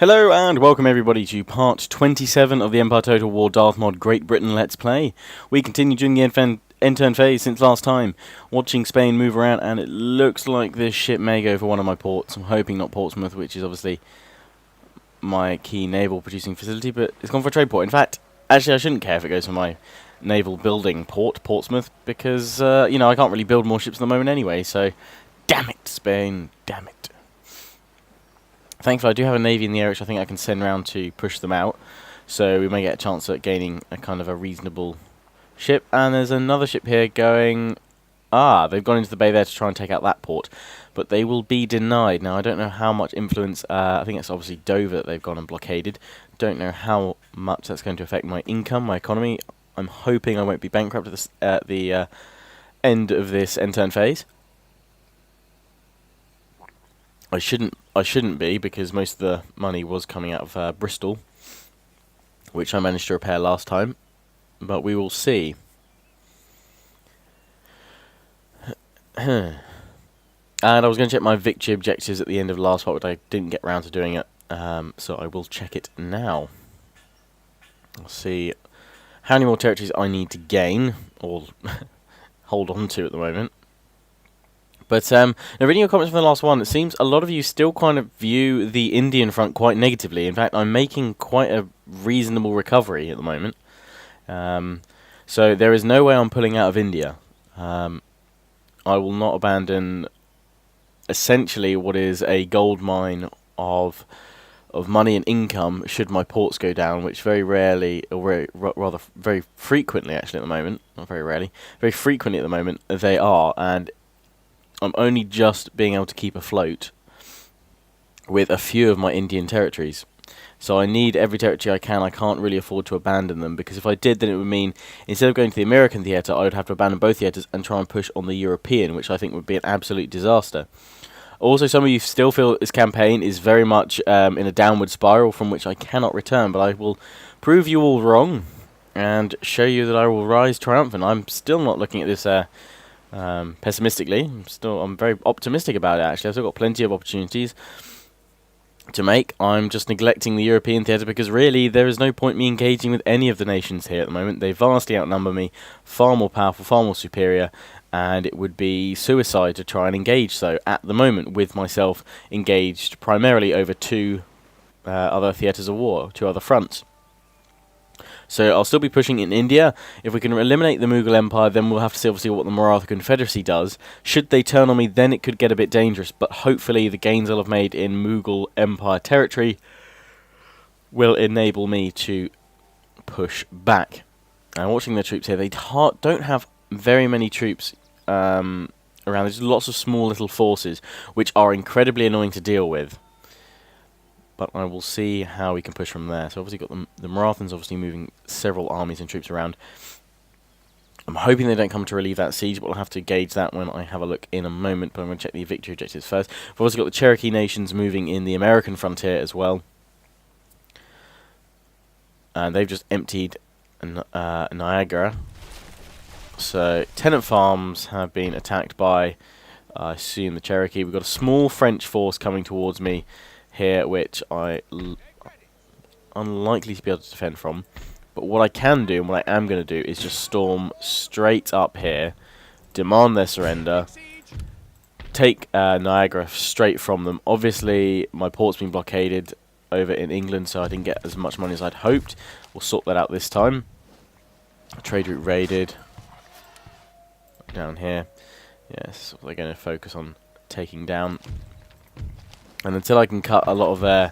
Hello and welcome everybody to part 27 of the Empire Total War Darthmod Great Britain Let's Play. We continue during the end turn phase since last time, watching Spain move around, and it looks like this ship may go for one of my ports. I'm hoping not Portsmouth, which is obviously my key naval producing facility, but it's gone for a trade port. In fact, actually I shouldn't care if it goes for my naval building port, Portsmouth, because, you know, I can't really build more ships at the moment anyway, so damn it, Spain, damn it. Thankfully, I do have a navy in the air, which I think I can send round to push them out. So we may get a chance at gaining a kind of a reasonable ship. And there's another ship here going... they've gone into the bay there to try and take out that port. But they will be denied. Now, I don't know how much influence... I think it's obviously Dover that they've gone and blockaded. Don't know how much that's going to affect my income, my economy. I'm hoping I won't be bankrupt at the end of this end turn phase. I shouldn't be, because most of the money was coming out of Bristol, which I managed to repair last time, but we will see. And I was going to check my victory objectives at the end of the last part, but I didn't get round to doing it, so I will check it now. I'll see how many more territories I need to gain, or hold on to at the moment. But, now reading your comments from the last one, it seems a lot of you still kind of view the Indian front quite negatively. In fact, I'm making quite a reasonable recovery at the moment. So there is no way I'm pulling out of India. I will not abandon essentially what is a gold mine of money and income should my ports go down, which very rarely, or rather very frequently actually at the moment, not very rarely, very frequently at the moment, they are, and I'm only just being able to keep afloat with a few of my Indian territories. So I need every territory I can. I can't really afford to abandon them, because if I did, then it would mean instead of going to the American theatre, I would have to abandon both theatres and try and push on the European, which I think would be an absolute disaster. Also, some of you still feel this campaign is very much in a downward spiral from which I cannot return, but I will prove you all wrong and show you that I will rise triumphant. I'm still not looking at this pessimistically. I'm very optimistic about it, actually. I've still got plenty of opportunities to make. I'm just neglecting the European theatre because really there is no point me engaging with any of the nations here at the moment. They vastly outnumber me, far more powerful, far more superior, and it would be suicide to try and engage so at the moment, with myself engaged primarily over two other theatres of war, two other fronts. So I'll still be pushing in India. If we can eliminate the Mughal Empire, then we'll have to see obviously what the Maratha Confederacy does. Should they turn on me, then it could get a bit dangerous, but hopefully the gains I'll have made in Mughal Empire territory will enable me to push back. And watching the troops here, they don't have very many troops around. There's lots of small little forces, which are incredibly annoying to deal with. But I will see how we can push from there. So obviously got the Marathans obviously moving several armies and troops around. I'm hoping they don't come to relieve that siege, but we'll have to gauge that when I have a look in a moment. But I'm going to check the victory objectives first. We've also got the Cherokee nations moving in the American frontier as well. And they've just emptied Niagara. So tenant farms have been attacked by, I assume, the Cherokee. We've got a small French force coming towards me here, which unlikely to be able to defend from. But what I can do, and what I am going to do, is just storm straight up here, demand their surrender, take Niagara straight from them. Obviously, my port's been blockaded over in England, so I didn't get as much money as I'd hoped. We'll sort that out this time. Trade route raided. Down here. Yes, they're going to focus on taking down. And until I can cut a lot of their...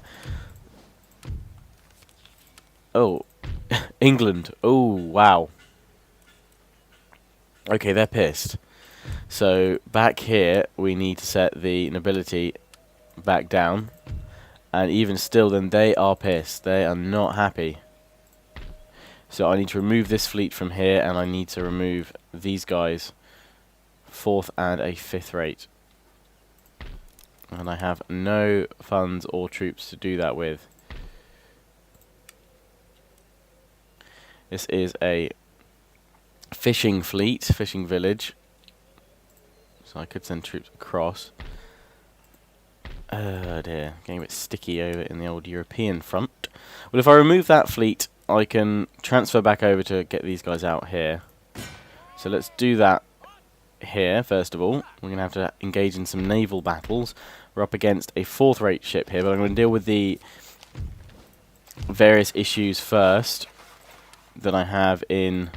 Oh, England. Oh, wow. Okay, they're pissed. So, back here, we need to set the nobility back down. And even still, then, they are pissed. They are not happy. So, I need to remove this fleet from here, and I need to remove these guys. 4th and a 5th rate. And I have no funds or troops to do that with. This is a fishing fleet, fishing village. So I could send troops across. Oh dear, getting a bit sticky over in the old European front. Well, if I remove that fleet, I can transfer back over to get these guys out here. So let's do that here, first of all. We're going to have to engage in some naval battles. We're up against a fourth-rate ship here, but I'm going to deal with the various issues first that I have in...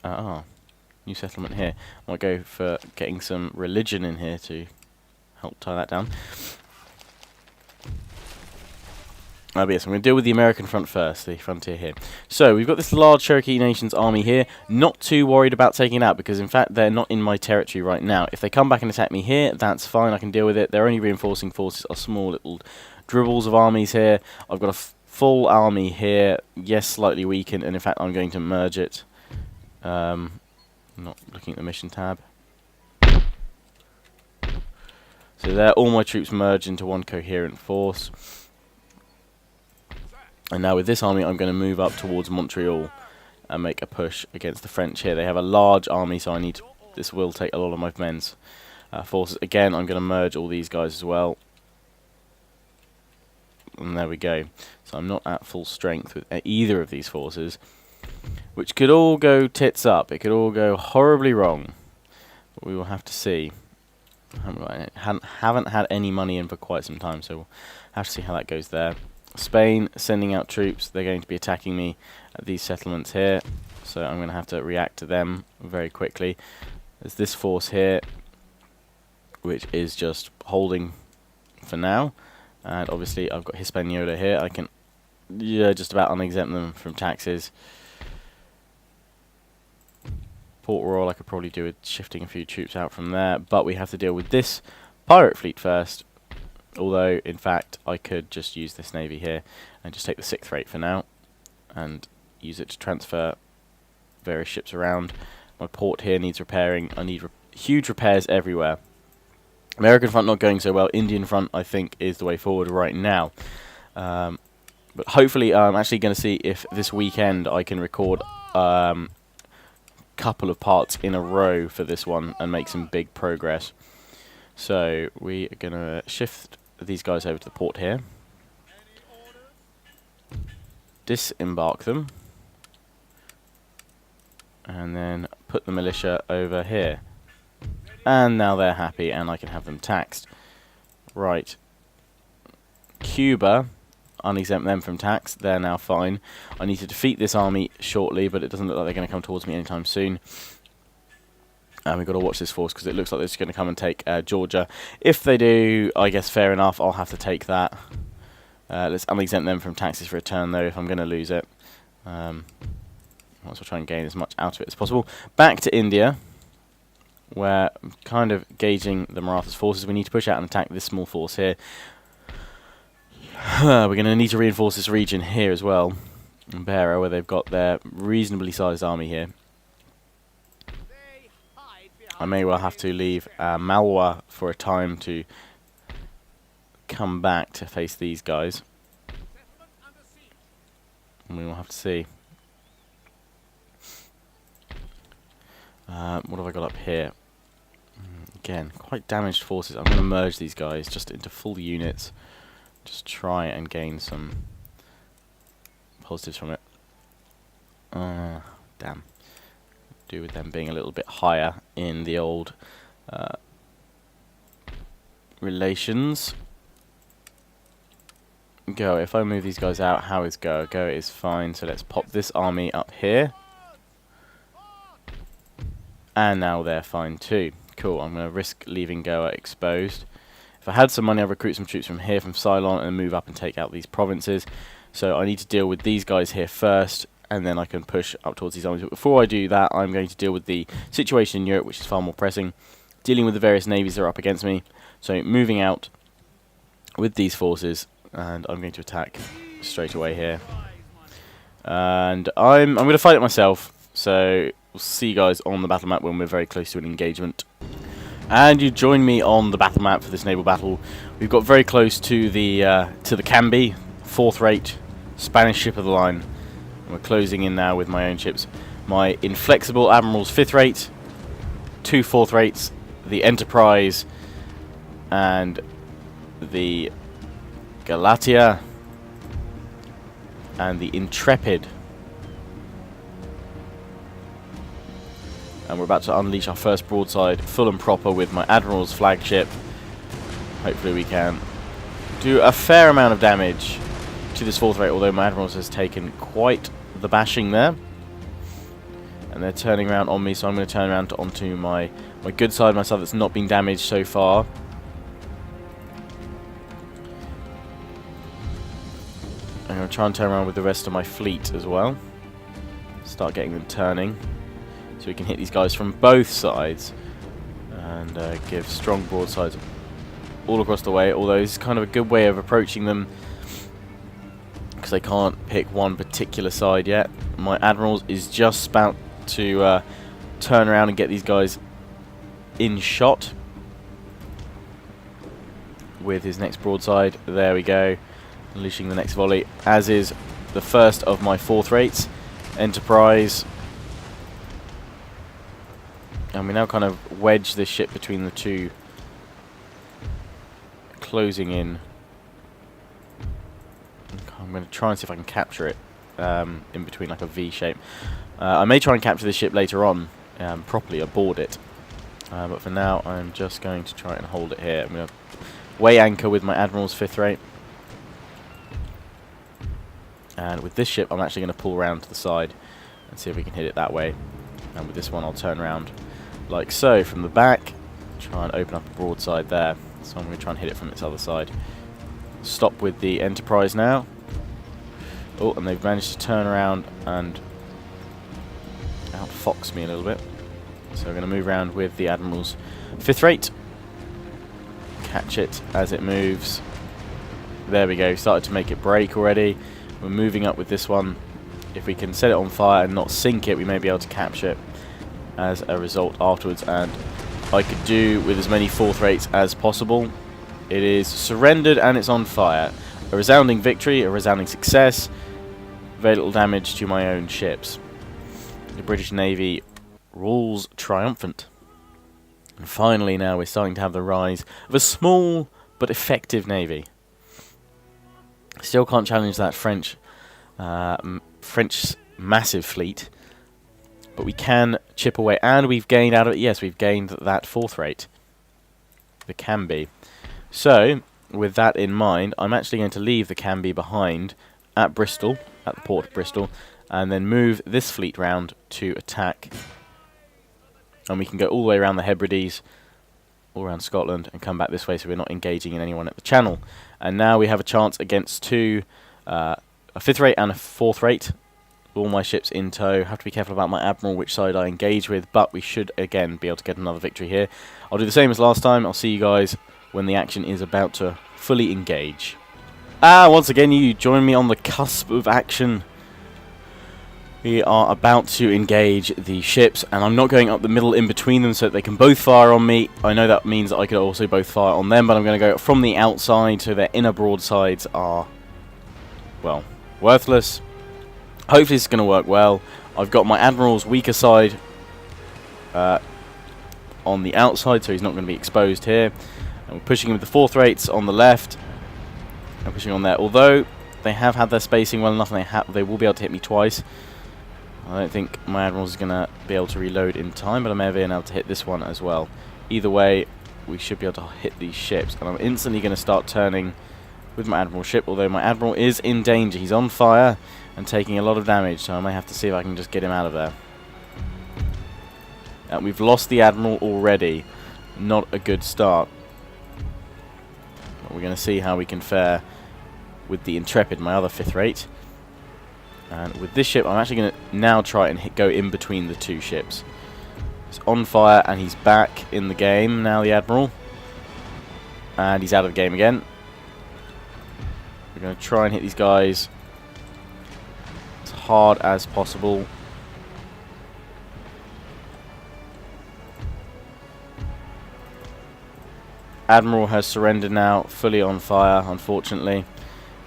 new settlement here. I might go for getting some religion in here to help tie that down. But yes, I'm going to deal with the American front first, the frontier here. So, we've got this large Cherokee Nation's army here. Not too worried about taking it out, because in fact, they're not in my territory right now. If they come back and attack me here, that's fine, I can deal with it. Their only reinforcing forces are small little dribbles of armies here. I've got a full army here, yes, slightly weakened, and in fact, I'm going to merge it. Not looking at the mission tab. So there, all my troops merge into one coherent force. And now with this army, I'm going to move up towards Montreal and make a push against the French here. They have a large army, so this will take a lot of my men's forces. Again, I'm going to merge all these guys as well. And there we go. So I'm not at full strength with either of these forces, which could all go tits up. It could all go horribly wrong. But we will have to see. Haven't had any money in for quite some time, so we'll have to see how that goes there. Spain sending out troops. They're going to be attacking me at these settlements here, so I'm going to have to react to them very quickly. There's this force here, which is just holding for now, and obviously I've got Hispaniola here. I can just about unexempt them from taxes. Port Royal, I could probably do with shifting a few troops out from there, but we have to deal with this pirate fleet first. Although, in fact, I could just use this navy here and just take the 6th rate for now and use it to transfer various ships around. My port here needs repairing. I need huge repairs everywhere. American front not going so well. Indian front, I think, is the way forward right now. But hopefully, I'm actually going to see if this weekend I can record couple of parts in a row for this one and make some big progress. So we are going to shift these guys over to the port here, disembark them, and then put the militia over here. And now they're happy and I can have them taxed. Right. Cuba, unexempt them from tax. They're now fine. I need to defeat this army shortly, but it doesn't look like they're going to come towards me anytime soon. And we've got to watch this force because it looks like they're just going to come and take Georgia. If they do, I guess fair enough, I'll have to take that. Let's unexempt them from taxes for a turn, though, if I'm going to lose it. I'll also try and gain as much out of it as possible. Back to India, where I'm kind of gauging the Marathas' forces. We need to push out and attack this small force here. We're going to need to reinforce this region here as well. In Beira, where they've got their reasonably sized army here. I may well have to leave Malwa for a time to come back to face these guys. And we will have to see. What have I got up here? Again, quite damaged forces. I'm going to merge these guys just into full units. Just try and gain some positives from it. Damn. Do with them being a little bit higher in the old relations. Go. If I move these guys out, how is Go? Go is fine. So let's pop this army up here. And now they're fine too. Cool. I'm going to risk leaving Goa exposed. If I had some money, I'd recruit some troops from here, from Ceylon, and move up and take out these provinces. So I need to deal with these guys here first, and then I can push up towards these armies. But before I do that, I'm going to deal with the situation in Europe, which is far more pressing, dealing with the various navies that are up against me. So moving out with these forces, and I'm going to attack straight away here. And I'm going to fight it myself, so we'll see you guys on the battle map when we're very close to an engagement. And you join me on the battle map for this naval battle. We've got very close to the Camby, 4th rate Spanish ship of the line. We're closing in now with my own ships. My Inflexible Admiral's 5th rate, 2 4th rates, the Enterprise, and the Galatia and the Intrepid. And we're about to unleash our first broadside, full and proper, with my Admiral's flagship. Hopefully we can do a fair amount of damage to this fourth rate, although my Admiral's has taken quite the bashing there. And they're turning around on me, so I'm going to turn around onto my good side, my side that's not been damaged so far. I'm going to try and turn around with the rest of my fleet as well. Start getting them turning, so we can hit these guys from both sides and give strong broadsides all across the way, although it's kind of a good way of approaching them because they can't pick one particular side yet. My Admirals is just about to turn around and get these guys in shot with his next broadside. There we go, unleashing the next volley, as is the first of my fourth rates, Enterprise. And we now kind of wedge this ship between the two, closing in. I'm going to try and see if I can capture it in between, like a V shape. I may try and capture this ship later on, properly aboard it. But for now, I'm just going to try and hold it here. I'm going to weigh anchor with my Admiral's fifth rate. And with this ship, I'm actually going to pull around to the side and see if we can hit it that way. And with this one, I'll turn around like so from the back, try and open up a broadside there. So I'm going to try and hit it from its other side. Stop with the Enterprise now. Oh, and they've managed to turn around and outfox me a little bit. So we're going to move around with the Admiral's fifth rate. Catch it as it moves. There we go, started to make it break already. We're moving up with this one. If we can set it on fire and not sink it, we may be able to capture it as a result afterwards. And I could do with as many fourth rates as possible. It is surrendered and it's on fire. A resounding victory, a resounding success. Very little damage to my own ships. The British Navy rules triumphant. And finally now we're starting to have the rise of a small but effective navy. Still can't challenge that French massive fleet, but we can chip away, and we've gained out of it. Yes, we've gained that fourth rate, the Canby. So with that in mind, I'm actually going to leave the Canby behind at Bristol, at the port of Bristol, and then move this fleet round to attack. And we can go all the way around the Hebrides, all around Scotland, and come back this way, so we're not engaging in anyone at the channel. And now we have a chance against two, a fifth rate and a fourth rate. All my ships in tow. Have to be careful about my Admiral, which side I engage with, but we should again be able to get another victory here. I'll do the same as last time. I'll see you guys when the action is about to fully engage. Once again, you join me on the cusp of action. We are about to engage the ships, and I'm not going up the middle in between them so that they can both fire on me. I know that means that I could also both fire on them, but I'm going to go from the outside so their inner broadsides are, well, worthless. Hopefully this is going to work well. I've got my Admiral's weaker side on the outside, so he's not going to be exposed here. And we're pushing him with the fourth rates on the left. I'm pushing on there. Although they have had their spacing well enough, and they will be able to hit me twice. I don't think my Admiral's is going to be able to reload in time, but I may have been able to hit this one as well. Either way, we should be able to hit these ships. And I'm instantly going to start turning with my Admiral ship, although my Admiral is in danger. He's on fire and taking a lot of damage, so I may have to see if I can just get him out of there. And we've lost the Admiral already. Not a good start. But we're going to see how we can fare with the Intrepid, my other fifth rate. And with this ship, I'm actually going to now try and go in between the two ships. He's on fire and he's back in the game now, the Admiral. And he's out of the game again. We're going to try and hit these guys as hard as possible. Admiral has surrendered now, fully on fire, unfortunately.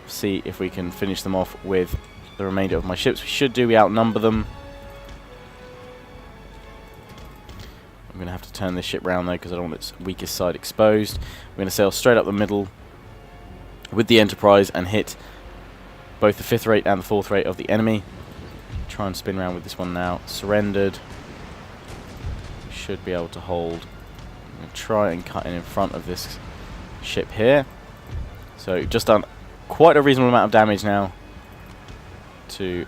See if we can finish them off with the remainder of my ships. We should do. We outnumber them. I'm going to have to turn this ship round though, because I don't want its weakest side exposed. We're going to sail straight up the middle with the Enterprise and hit both the 5th rate and the 4th rate of the enemy. Try and spin around with this one now. Surrendered. Should be able to hold. I'm going to try and cut in front of this ship here. So just done quite a reasonable amount of damage now to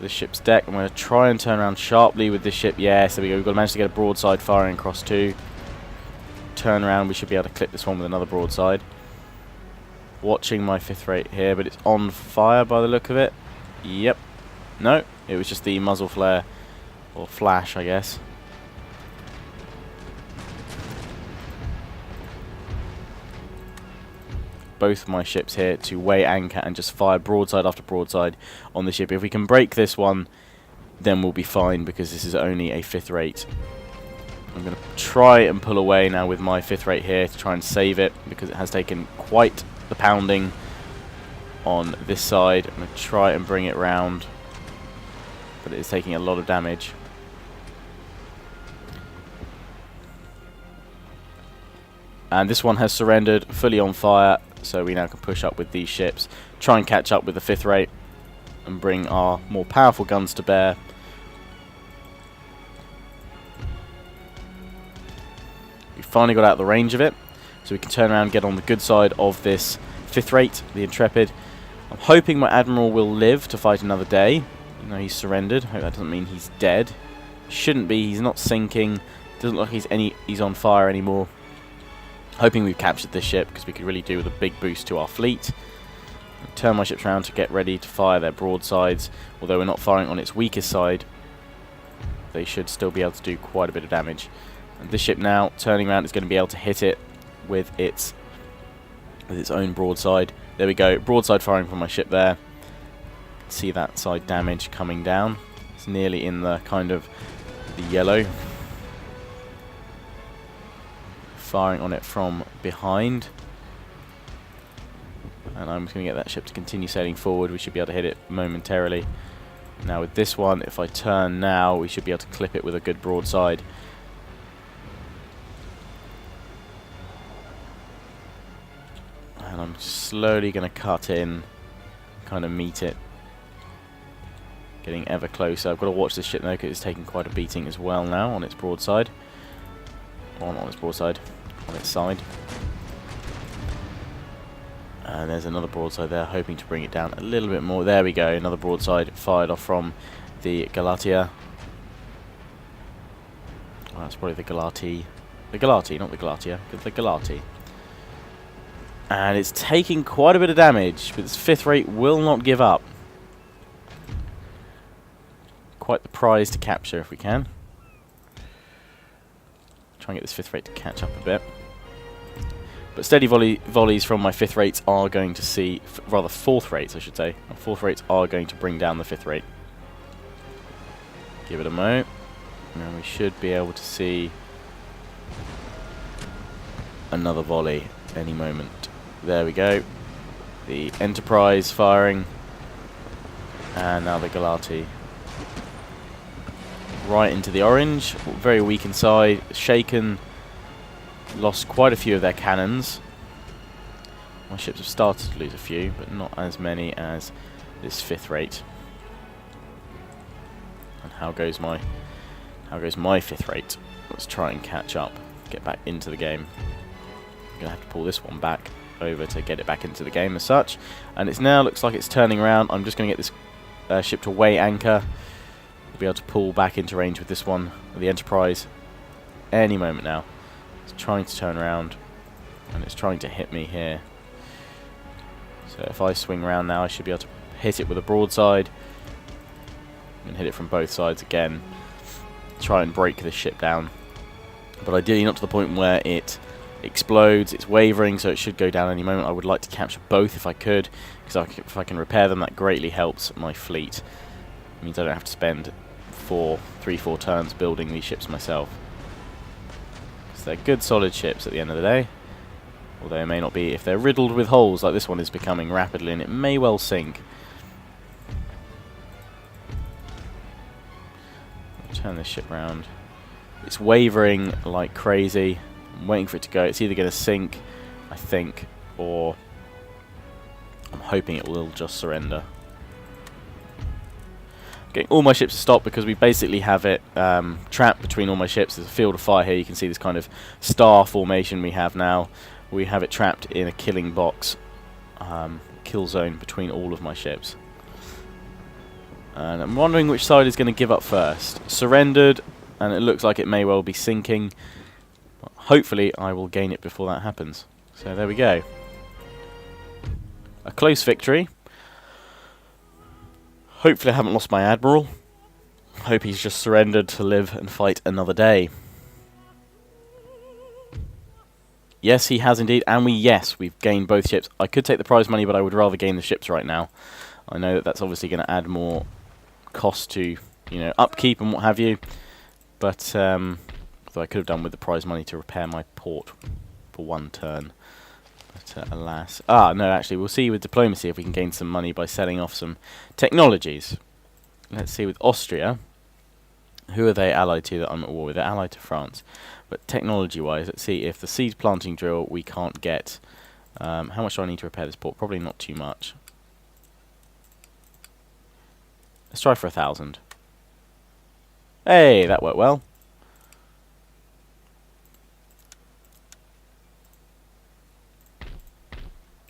the ship's deck. I'm going to try and turn around sharply with this ship. Yes, there we go. We've got to manage to get a broadside firing across 2. Turn around. We should be able to clip this one with another broadside. Watching my 5th rate here, but it's on fire by the look of it. Yep. No, it was just the muzzle flare, or flash, I guess. Both of my ships here to weigh anchor and just fire broadside after broadside on the ship. If we can break this one, then we'll be fine, because this is only a 5th rate. I'm going to try and pull away now with my 5th rate here to try and save it, because it has taken quite the pounding on this side. I'm going to try and bring it round, but it is taking a lot of damage. And this one has surrendered, fully on fire, so we now can push up with these ships, try and catch up with the 5th rate, and bring our more powerful guns to bear. We finally got out of the range of it, so we can turn around and get on the good side of this 5th rate, the Intrepid. I'm hoping my Admiral will live to fight another day. You know, he's surrendered. Hope that doesn't mean he's dead. Shouldn't be. He's not sinking. Doesn't look like he's on fire anymore. Hoping we've captured this ship, because we could really do with a big boost to our fleet. Turn my ships around to get ready to fire their broadsides. Although we're not firing on its weakest side, they should still be able to do quite a bit of damage. And this ship now, turning around, is going to be able to hit it with its own broadside. There we go, broadside firing from my ship there. See that side damage coming down. It's nearly in the kind of the yellow. Firing on it from behind. And I'm just going to get that ship to continue sailing forward. We should be able to hit it momentarily. Now with this one, if I turn now, we should be able to clip it with a good broadside. And I'm slowly going to cut in, kind of meet it. Getting ever closer. I've got to watch this ship though, because it's taking quite a beating as well now on its broadside. On its broadside. On its side. And there's another broadside there, hoping to bring it down a little bit more. There we go, another broadside fired off from the Galatea. Well, that's probably the Galati. The Galati, not the Galatea. The Galati. And it's taking quite a bit of damage, but its 5th rate will not give up. Quite the prize to capture if we can. Try and get this 5th rate to catch up a bit. But steady volleys from my 5th rates are going to see, rather 4th rates I should say, my 4th rates are going to bring down the 5th rate. Give it a mo. And we should be able to see another volley any moment. There we go. The Enterprise firing. And now the Galati. Right into the orange. Very weak inside. Shaken. Lost quite a few of their cannons. My ships have started to lose a few, but not as many as this 5th rate. And how goes my 5th rate? Let's try and catch up. Get back into the game. I'm going to have to pull this one back over to get it back into the game as such. And it's now looks like it's turning around. I'm just going to get this ship to weigh anchor. We'll be able to pull back into range with this one, the Enterprise, any moment now. It's trying to turn around, and it's trying to hit me here. So if I swing around now, I should be able to hit it with a broadside. And hit it from both sides again. Try and break this ship down. But ideally not to the point where it explodes. It's wavering, so it should go down any moment. I would like to capture both if I could, because if I can repair them, that greatly helps my fleet. It means I don't have to spend 3-4 turns building these ships myself. Because they're good solid ships at the end of the day. Although it may not be if they're riddled with holes like this one is becoming rapidly, and it may well sink. Turn this ship round. It's wavering like crazy. I'm waiting for it to go. It's either going to sink, I think, or I'm hoping it will just surrender. Getting all my ships to stop because we basically have it trapped between all my ships. There's a field of fire here. You can see this kind of star formation we have now. We have it trapped in a killing box, kill zone between all of my ships. And I'm wondering which side is going to give up first. Surrendered, and it looks like it may well be sinking. Hopefully I will gain it before that happens. So there we go. A close victory. Hopefully I haven't lost my admiral. Hope he's just surrendered to live and fight another day. Yes, he has indeed, and we've gained both ships. I could take the prize money, but I would rather gain the ships right now. I know that that's obviously going to add more cost to, upkeep and what have you. But so I could have done with the prize money to repair my port for one turn. But alas. No, actually, we'll see with diplomacy if we can gain some money by selling off some technologies. Let's see with Austria. Who are they allied to that I'm at war with? They're allied to France. But technology-wise, let's see if the seed planting drill we can't get. How much do I need to repair this port? Probably not too much. Let's try for 1,000. Hey, that worked well.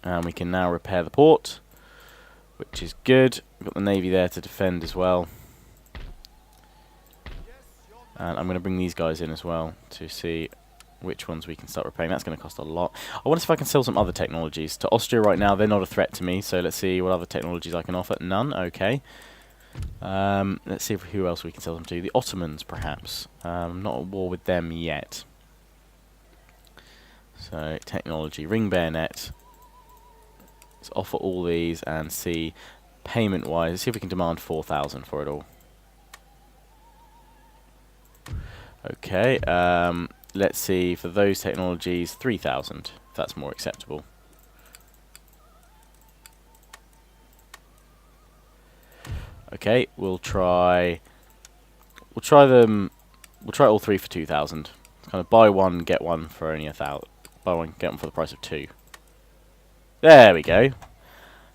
And we can now repair the port, which is good. We've got the navy there to defend as well. And I'm going to bring these guys in as well to see which ones we can start repairing. That's going to cost a lot. I wonder if I can sell some other technologies. To Austria right now, they're not a threat to me, so let's see what other technologies I can offer. None? Okay. Let's see who else we can sell them to. The Ottomans, perhaps. I'm not at war with them yet. So, technology. Ring bayonet. Let's offer all these and see, payment-wise, let's see if we can demand 4,000 for it all. Okay, let's see, for those technologies, 3,000, if that's more acceptable. Okay, we'll try all three for 2,000. Kind of buy one, get one for only 1,000. Buy one, get one for the price of 2. There we go.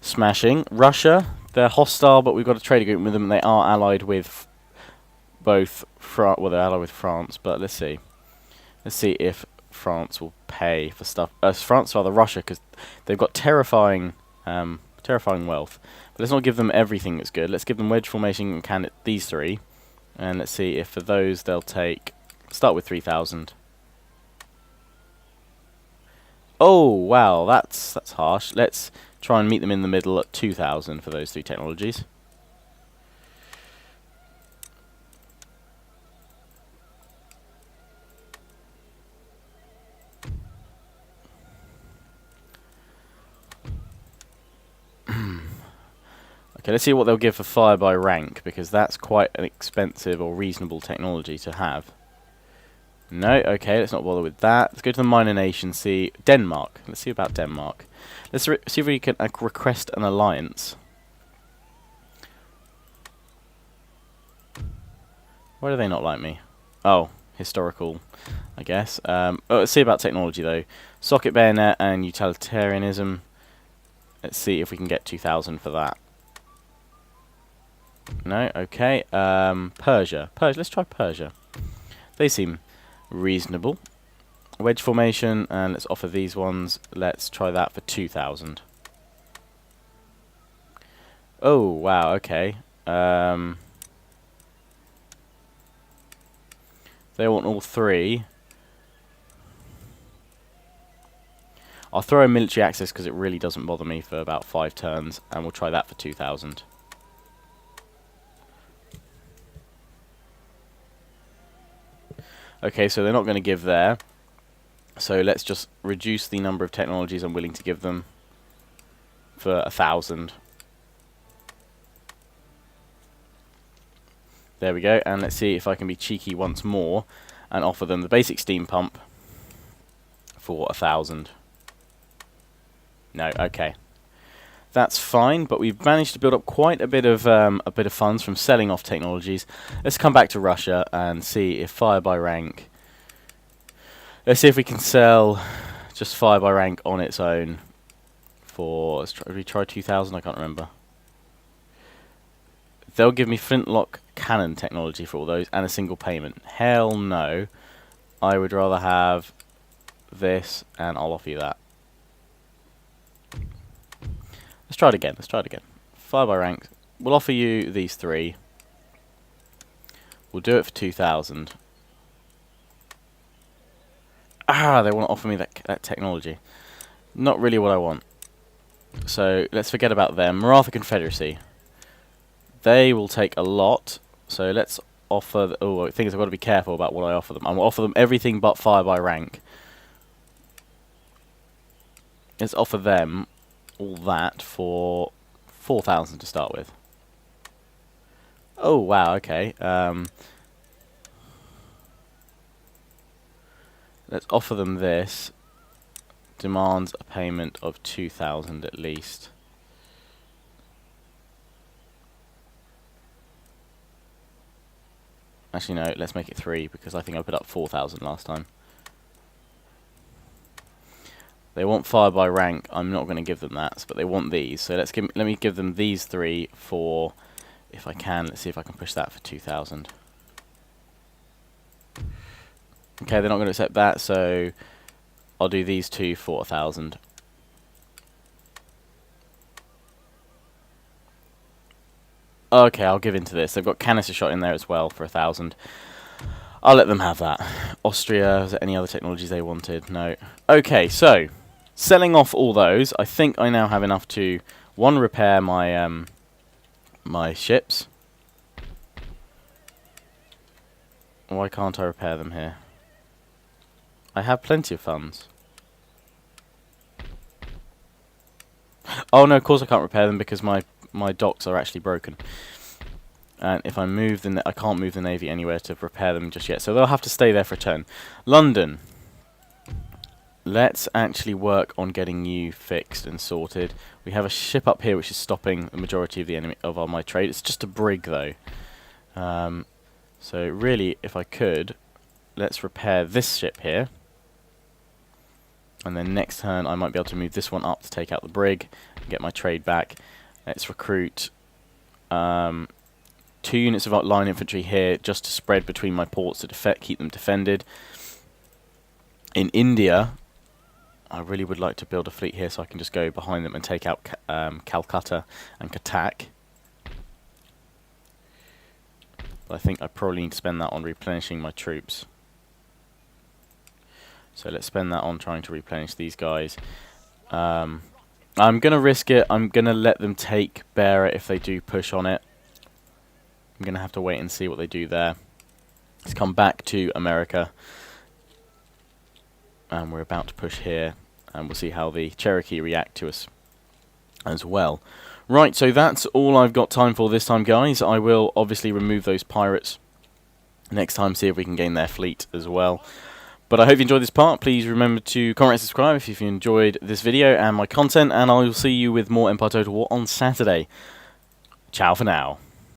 Smashing. Russia, they're hostile, but we've got a trade agreement with them. They are allied with both they're allied with France, but let's see. Let's see if France will pay for stuff. France, rather Russia, because they've got terrifying wealth. But let's not give them everything that's good. Let's give them wedge formation and these three, and let's see if for those they'll take. Start with 3,000. Oh wow, that's harsh. Let's try and meet them in the middle at 2,000 for those three technologies. Okay, let's see what they'll give for fire by rank, because that's quite an expensive or reasonable technology to have. No, okay, let's not bother with that. Let's go to the minor nation, see Denmark. Let's see about Denmark. Let's see if we can request an alliance. Why do they not like me? Oh, historical, I guess. Let's see about technology, though. Socket bayonet and utilitarianism. Let's see if we can get 2,000 for that. No, okay. Persia. Let's try Persia. They seem reasonable. Wedge formation, and let's offer these ones. Let's try that for 2,000. Oh, wow, okay. They want all three. I'll throw a military access because it really doesn't bother me for about 5 turns, and we'll try that for 2,000. Okay, so they're not going to give there. So let's just reduce the number of technologies I'm willing to give them for 1,000. There we go, and let's see if I can be cheeky once more and offer them the basic steam pump for 1,000. No, okay. That's fine, but we've managed to build up quite a bit of funds from selling off technologies. Let's come back to Russia and see if fire by rank. Let's see if we can sell just fire by rank on its own for... we try 2,000? I can't remember. They'll give me flintlock cannon technology for all those and a single payment. Hell no. I would rather have this, and I'll offer you that. Let's try it again. Let's try it again. Fire by rank. We'll offer you these 3. We'll do it for 2,000. Ah, they want to offer me that technology. Not really what I want. So let's forget about them. Maratha Confederacy. They will take a lot. So let's offer... oh, the thing is I've got to be careful about what I offer them. I'm going to offer them everything but fire by rank. Let's offer them all that for 4,000 to start with. Oh, wow, okay. Let's offer them this. Demands a payment of 2,000 at least. Actually, no, let's make it 3, because I think I put up 4,000 last time. They want fire by rank. I'm not going to give them that, but they want these. So let me give them these 3 for, if I can, let's see if I can push that for 2,000. Okay, they're not going to accept that, so I'll do these 2 for 1,000. Okay, I'll give in to this. They've got canister shot in there as well for 1,000. I'll let them have that. Austria, is there any other technologies they wanted? No. Okay, so selling off all those, I think I now have enough to, 1, repair my my ships. Why can't I repair them here? I have plenty of funds. Oh no, of course I can't repair them because my docks are actually broken. And if I move I can't move the navy anywhere to repair them just yet. So they'll have to stay there for a turn. London. Let's actually work on getting you fixed and sorted. We have a ship up here which is stopping the majority of the enemy of my trade. It's just a brig though. So really, if I could, let's repair this ship here. And then next turn I might be able to move this one up to take out the brig and get my trade back. Let's recruit 2 units of line infantry here just to spread between my ports to keep them defended. In India, I really would like to build a fleet here so I can just go behind them and take out Calcutta and Cuttack. But I think I probably need to spend that on replenishing my troops. So let's spend that on trying to replenish these guys. I'm going to risk it. I'm going to let them take Bearer if they do push on it. I'm going to have to wait and see what they do there. Let's come back to America. And we're about to push here. And we'll see how the Cherokee react to us as well. Right, so that's all I've got time for this time, guys. I will obviously remove those pirates next time, see if we can gain their fleet as well. But I hope you enjoyed this part. Please remember to comment and subscribe if you enjoyed this video and my content. And I will see you with more Empire Total War on Saturday. Ciao for now.